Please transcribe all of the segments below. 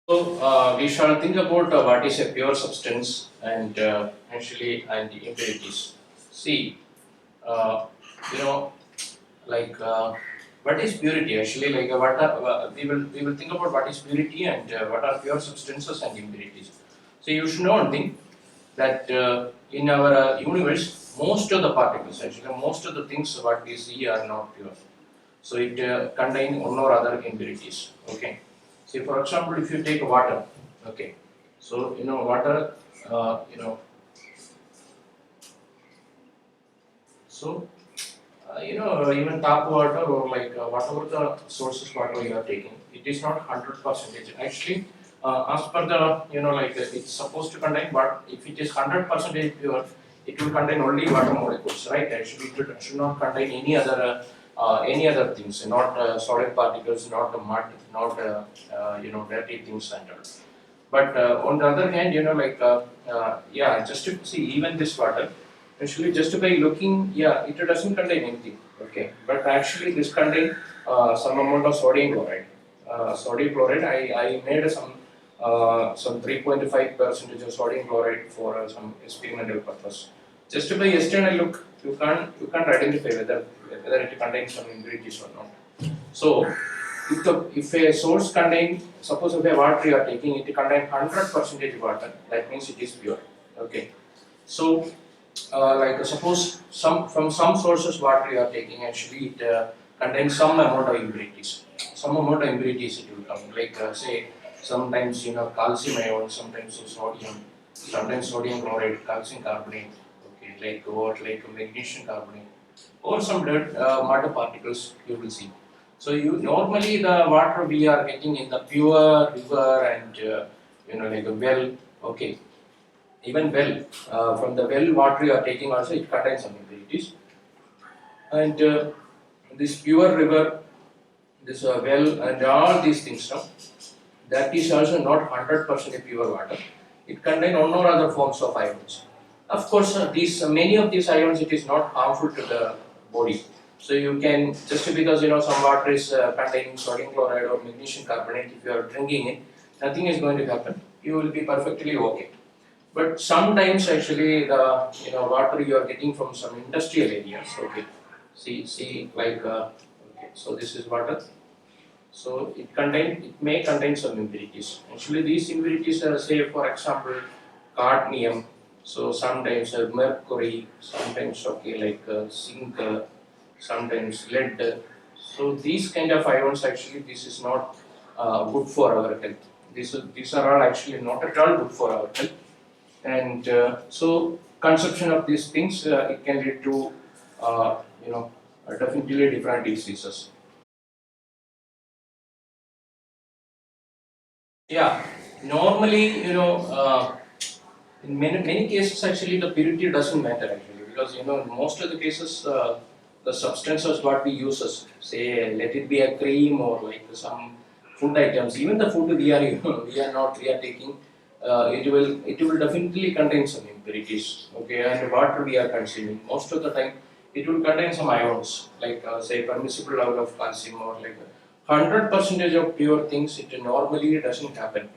We shall think about what is a pure substance and impurities. See, uh, you know, like what is purity? Actually, like we will think about what is purity and what are pure substances and impurities. So you should know one thing that in our universe, most of the particles, actually, most of the things what we see are not pure. So it contain one or other impurities. Okay. See, for example, if you take water, okay. So water, you know. So even tap water or like whatever the sources water you are taking, it is not 100%. Actually, as per the it's supposed to contain, but if it is 100% pure, it will contain only water molecules, right? Actually, should not contain any other things, not solid particles, not mud, not dirty things and all. But on the other hand, yeah, just to see even this water, actually just by looking, yeah, it doesn't contain anything. Okay, but actually this contain some amount of sodium chloride. Sodium chloride, I made some 3.5 percentage of sodium chloride for some experimental purpose. Just by external look, you can't identify whether it contains some impurities or not. So if a source contain, suppose if a water you are taking, it contain 100% water, that means it is pure. Okay. So suppose from some sources water you are taking, actually it contains some amount of impurities. Some amount of impurities it will come. Like say sometimes calcium ion, sometimes sodium, sometimes sodium chloride, calcium carbonate. Okay, like magnesium carbonate, or some dirt, mud particles you will see. So you normally the water we are getting in the pure river and like a well. Okay, even well, from the well water you are taking also it contains some impurities. And this pure river, this well and all these things, no, that is also not 100% pure water. It contains one or other forms of ions. Of course, these many of these ions it is not harmful to the body. So you can, just because some water is containing sodium chloride or magnesium carbonate, if you are drinking it, nothing is going to happen. You will be perfectly okay. But sometimes actually the water you are getting from some industrial areas. Okay, see like okay, so this is water. So it may contain some impurities. Actually, these impurities are, say for example, cadmium. So sometimes mercury, sometimes okay like zinc, sometimes lead. So these kind of ions, actually this is not good for our health. These are all actually not at all good for our health. And so consumption of these things, it can lead to uh, you know definitely different diseases. Yeah, normally, in many cases, actually, the purity doesn't matter actually, because in most of the cases, the substances what we use, say, let it be a cream or like some food items, even the food we are we are taking, it will definitely contain some impurities. Okay, and water we are consuming, most of the time, it will contain some ions, like say permissible level of calcium or like 100% of pure things. It normally doesn't happen.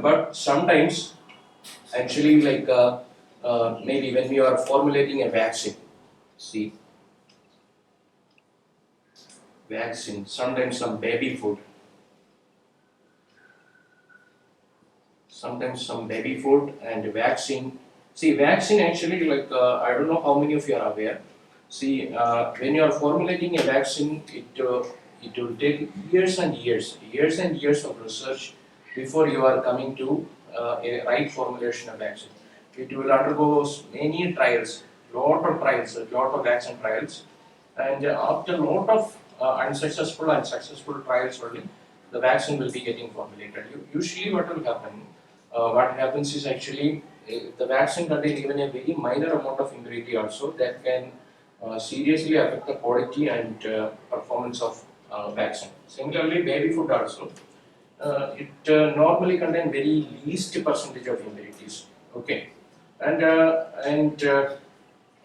But sometimes, actually, like maybe when we are formulating a vaccine, see, vaccine, sometimes some baby food, sometimes some baby food and vaccine. See, vaccine actually, like I don't know how many of you are aware. See, when you are formulating a vaccine, it will take years and years of research before you are coming to a right formulation of vaccine. It will undergo many trials, lot of vaccine trials, and after a lot of unsuccessful and successful trials only, the vaccine will be getting formulated. Usually, what will happen? What happens is actually the vaccine contains even a very minor amount of impurity also that can seriously affect the quality and performance of vaccine. Similarly, baby food also. It normally contain very least percentage of impurities. Okay, and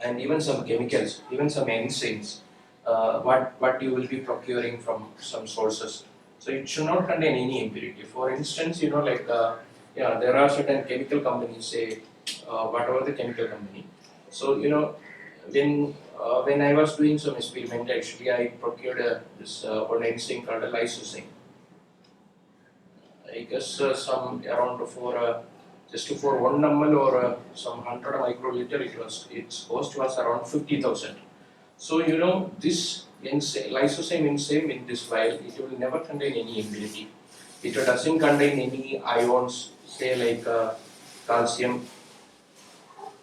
and even some chemicals, even some enzymes, what you will be procuring from some sources. So it should not contain any impurity. For instance, yeah, there are certain chemical companies, say, whatever the chemical company. So, when I was doing some experiment, actually, I procured this one enzyme called a lysosine. I guess some around for just for 1 ml or some 100 microliter, its cost was around 50,000. So this lysosome enzyme in this vial, it will never contain any impurity. It doesn't contain any ions, say like calcium,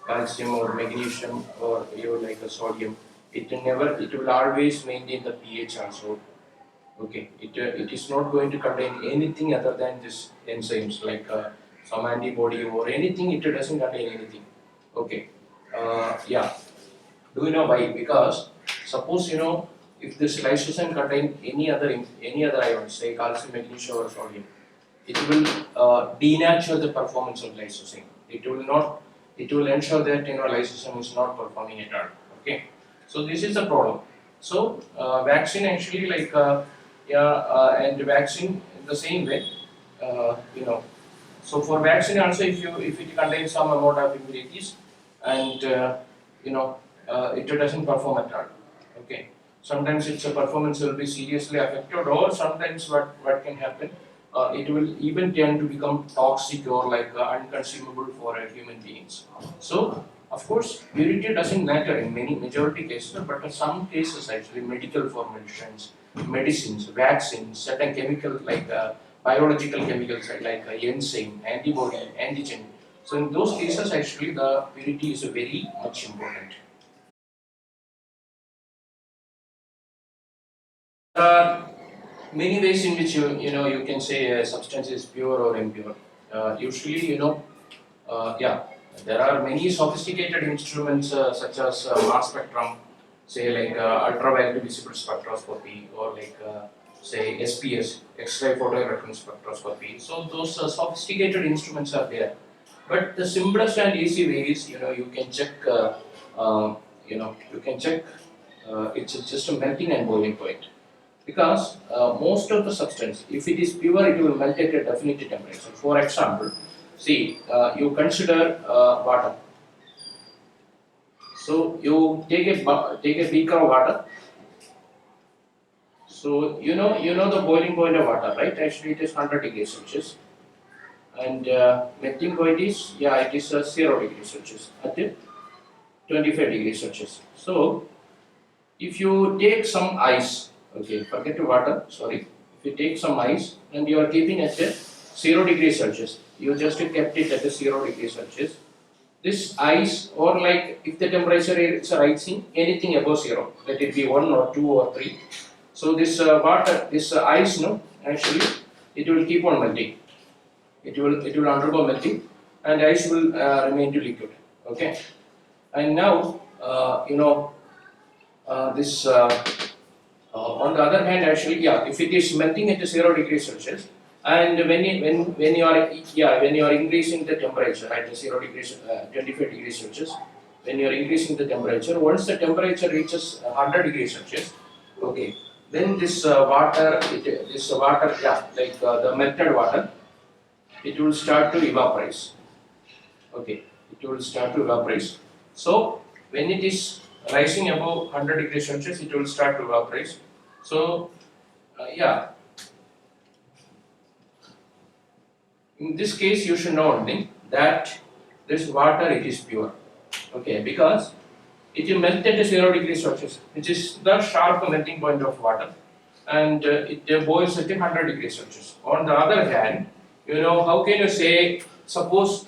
calcium or magnesium or like a sodium. It will always maintain the pH also. Okay, it is not going to contain anything other than this enzymes like some antibody or anything. It doesn't contain anything. Okay, yeah. Do you know why? Because suppose if this lysosome contain any other ions, say calcium, magnesium, or sodium, it will denature the performance of lysosome. It will not. It will ensure that lysosome is not performing at all. Okay, so this is the problem. So vaccine actually and vaccine the same way. Uh, you know, so for vaccine also, if it contains some amount of impurities and it doesn't perform at all. Okay, sometimes its performance will be seriously affected, or sometimes what can happen, it will even tend to become toxic or like unconsumable for human beings. So of course purity doesn't matter in many majority cases, but in some cases actually medical formulations, medicines, vaccines, certain chemical like biological chemicals like enzyme, antibody, antigen. So in those cases actually the purity is very much important. There are many ways in which you can say a substance is pure or impure. Usually yeah, there are many sophisticated instruments such as mass spectrum, say like ultraviolet visible spectroscopy, or like say SPS, X-ray photoelectron spectroscopy. So those sophisticated instruments are there. But the simplest and easy way is you can check you can check it's just a melting and boiling point. Because most of the substance, if it is pure, it will melt at a definite temperature. For example, see, you consider water. So you take a beaker of water. So you know the boiling point of water, right? Actually, it is 100 degrees Celsius, and melting point is, yeah, it is 0 degrees Celsius at 25 degrees Celsius. So if you take some ice, okay, forget the water, sorry. If you take some ice and you are keeping at a 0 degrees Celsius, you just kept it at a 0 degrees Celsius. This ice, or like if the temperature is rising anything above 0, let it be 1 or 2 or 3. So this water, this ice, no, actually it will keep on melting. It will undergo melting, and ice will remain to liquid. Okay, and now this. On the other hand, actually, yeah, if it is melting at 0 degrees Celsius, and when you are increasing the temperature at 0 degrees 25 degrees Celsius, when you are increasing the temperature, once the temperature reaches 100 degrees Celsius, okay, then this water, yeah, like the melted water, it will start to evaporate. Okay, it will start to evaporate. So when it is rising above 100 degrees Celsius, it will start to evaporate. So yeah, in this case you should know one thing, that this water, it is pure. Okay, because it will melt at 0 degrees Celsius, which is the sharp melting point of water, and it boils at 100 degrees Celsius. On the other hand, how can you say, suppose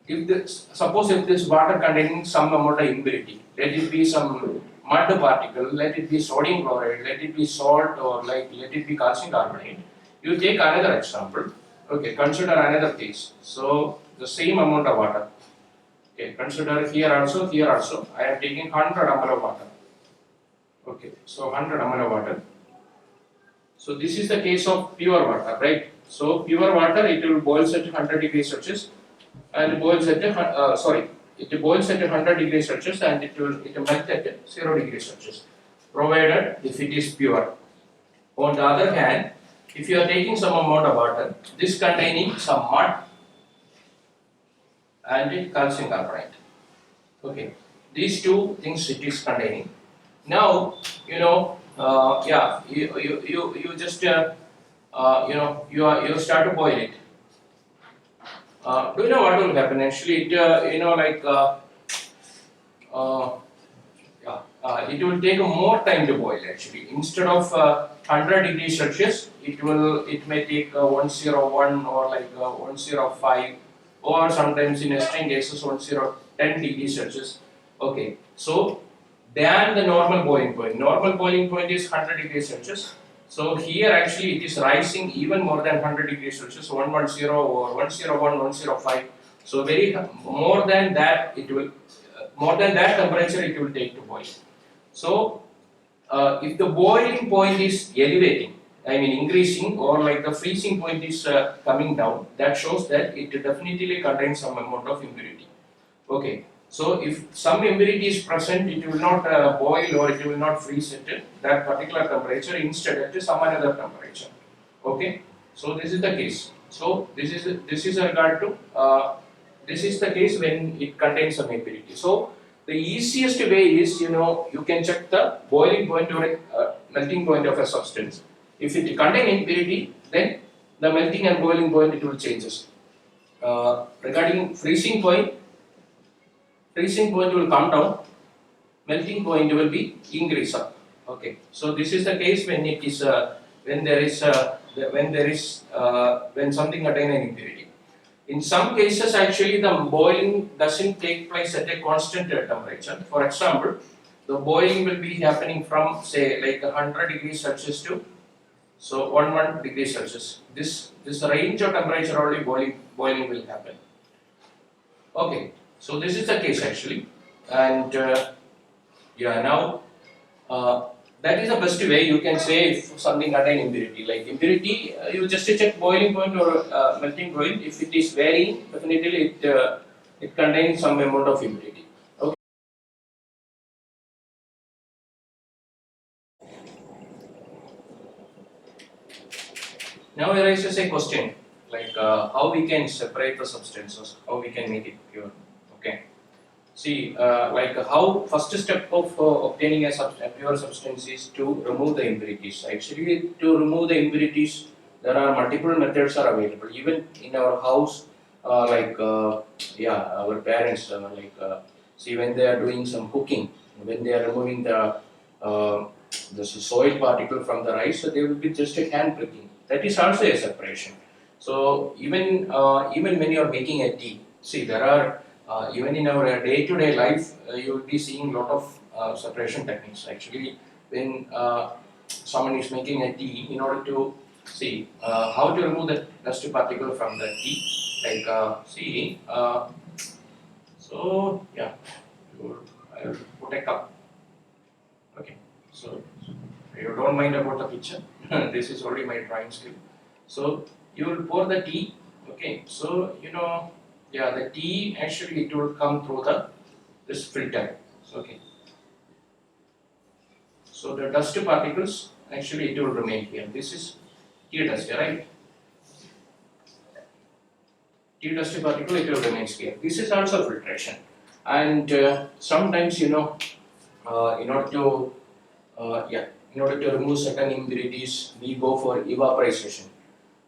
if this water containing some amount of impurity, let it be some mud particle, let it be sodium chloride, let it be salt, or like let it be calcium carbonate. You take another example. Okay, consider another case. So the same amount of water. Okay, consider here also, here also. I am taking 100 ml of water. Okay, so 100 ml of water. So this is the case of pure water, right? So pure water, it will boils at 100 degrees Celsius, and boils at it boils at 100 degrees Celsius, and it melt at 0 degrees Celsius, provided if it is pure. On the other hand, if you are taking some amount of water, this containing some mud and calcium carbonate. Okay, these two things it is containing. Now, you just you start to boil it. Do you know what will happen? Actually, it uh, it will take more time to boil actually. Instead of 100 degrees Celsius, it may take 101 or like 105, or sometimes in extreme cases 10 degrees Celsius. Okay, so than the normal boiling point. Normal boiling point is 100 degrees Celsius. So here actually it is rising even more than 100 degrees Celsius, 110 or 101, 105. So more than that it will more than that temperature it will take to boil. So if the boiling point is elevating, I mean increasing, or like the freezing point is coming down, that shows that it definitely contains some amount of impurity. Okay, so if some impurity is present, it will not boil or it will not freeze at that particular temperature, instead at some another temperature. Okay, so this is the case. So this is regard to this is the case when it contains some impurity. So the easiest way is, you can check the boiling point or melting point of a substance. If it contains impurity, then the melting and boiling point it will changes. Regarding freezing point will come down, melting point will be increase up. Okay, so this is the case when it is when something contain an impurity. In some cases, actually, the boiling doesn't take place at a constant temperature. For example, the boiling will be happening from say like 100 degrees Celsius to 1 degrees Celsius. This range of temperature only boiling will happen. Okay, so this is the case actually, and now that is the best way you can say if something contain impurity. Like impurity, you just check boiling point or melting point. If it is varying, definitely it contains some amount of impurity. Okay. Now arises a question like how we can separate the substances, how we can make it pure. Okay. See, like how first step of obtaining a pure substance is to remove the impurities. Actually, to remove the impurities, there are multiple methods are available. Even in our house, our parents, see when they are doing some cooking, when they are removing the soil particle from the rice, so they will be just a hand pricking. That is also a separation. So even when you are making a tea, see there are even in our day-to-day life, you will be seeing a lot of separation techniques. Actually, when someone is making a tea, in order to see how to remove the dust particle from the tea, like so yeah, I will put a cup. Okay, so you don't mind about the picture. This is only my drawing skill. So you will pour the tea. Okay, so yeah, the tea actually it will come through this filter. Okay, so the dust particles actually it will remain here. This is tea dust, right? Tea dust particle it will remain here. This is also filtration, and sometimes in order to in order to remove certain impurities, we go for evaporation.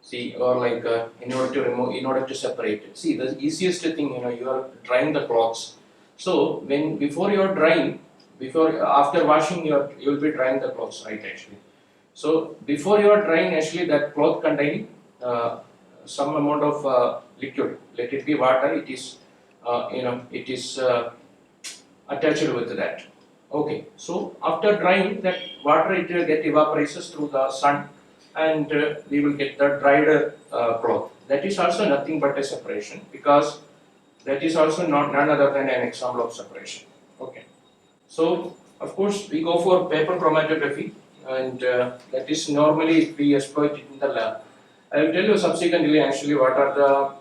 See, or like in order to remove, in order to separate it. See, the easiest thing, you are drying the clothes. So when before you are drying, before after washing, you will be drying the clothes, right? Actually, so before you are drying, actually that cloth containing some amount of liquid. Let it be water. It is, it is attached with that. Okay, so after drying, that water it will get evaporates through the sun, and we will get the dried cloth. That is also nothing but a separation, because that is also none other than an example of separation. Okay, so of course we go for paper chromatography, and that is normally we exploit it in the lab. I will tell you subsequently actually what are the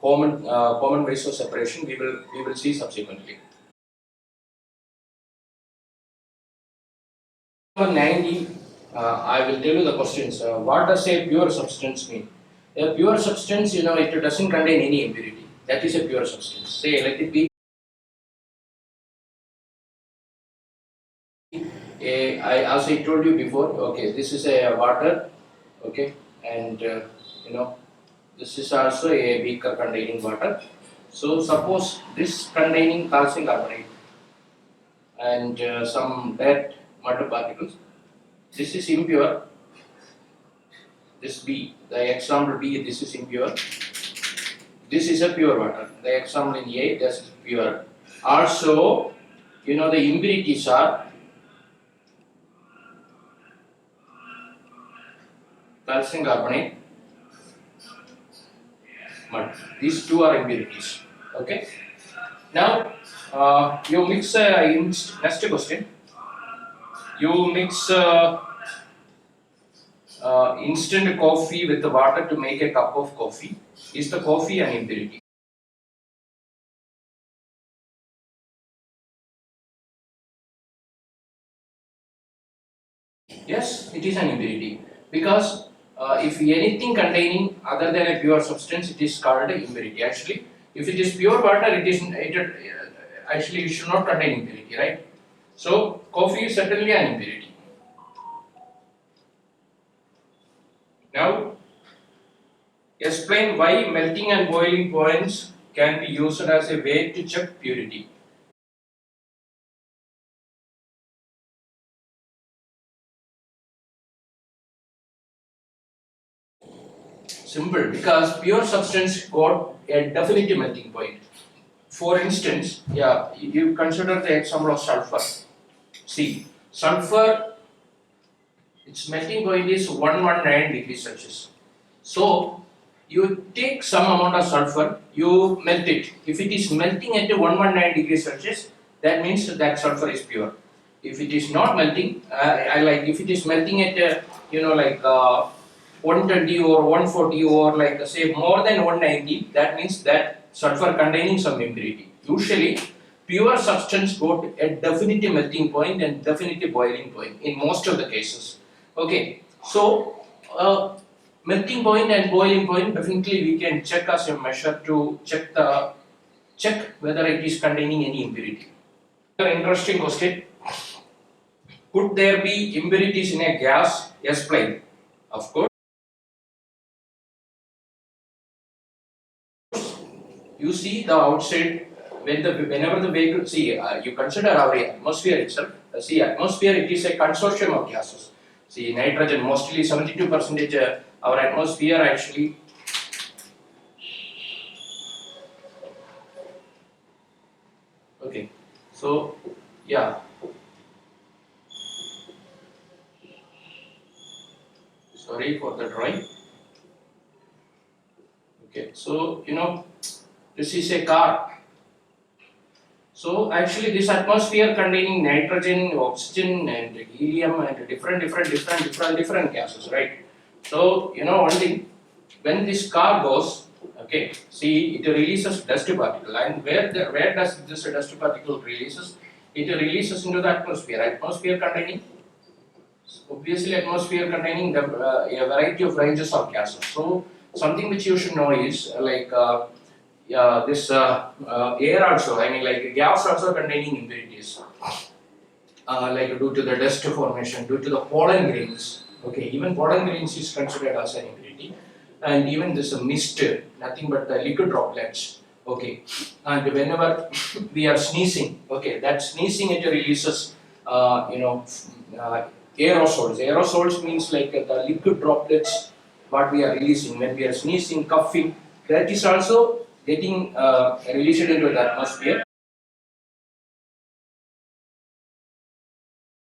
common ways of separation. We will see subsequently. Number 90, I will tell you the questions. What does a pure substance mean? A pure substance, it doesn't contain any impurity. That is a pure substance. Say, let it be. As I told you before, okay, this is a water, okay, and this is also a beaker containing water. So suppose this containing calcium carbonate and some dead mud particles. This is impure. This B, the example B, this is impure. This is a pure water. The example in A, this is pure. Also, the impurities are calcium carbonate, mud. These two are impurities. Okay. Now, you mix. Next question. You mix instant coffee with the water to make a cup of coffee. Is the coffee an impurity? Yes, it is an impurity because if anything containing other than a pure substance, it is called impurity. Actually, if it is pure water, actually it should not contain impurity, right? So coffee is certainly an impurity. Now, explain why melting and boiling points can be used as a way to check purity. Simple, because pure substance got a definitive melting point. For instance, yeah, you consider the example of sulfur. See, sulfur, its melting point is 119 degrees Celsius. So, you take some amount of sulfur, you melt it. If it is melting at 119 degrees Celsius, that means that sulfur is pure. If it is not melting, if it is melting at 120 or 140 or say more than 190, that means that sulfur containing some impurity. Usually, pure substance got a definitive melting point and definitive boiling point in most of the cases. Okay, so melting point and boiling point definitely we can check as a measure to check whether it is containing any impurity. An interesting question. Could there be impurities in a gas? Yes, plain. Of course. You see the outside whenever the vehicle see you consider our atmosphere itself. See atmosphere, it is a consortium of gases. See nitrogen, mostly 72% our atmosphere actually. Okay, so yeah, sorry for the drawing. Okay, so this is a car. So actually this atmosphere containing nitrogen, oxygen and helium and different gases, right? So one thing, when this car goes, okay, see it releases dust particle, and where does this dust particle releases? It releases into the atmosphere. Atmosphere containing, obviously atmosphere containing a variety of ranges of gases. So something which you should know is this air also, I mean gas also containing impurities, due to the dust formation, due to the pollen grains. Okay, even pollen grains is considered as an impurity, and even this mist, nothing but the liquid droplets. Okay, and whenever we are sneezing, okay, that sneezing it releases, aerosols. Aerosols means the liquid droplets what we are releasing when we are sneezing, coughing. That is also getting released into the atmosphere.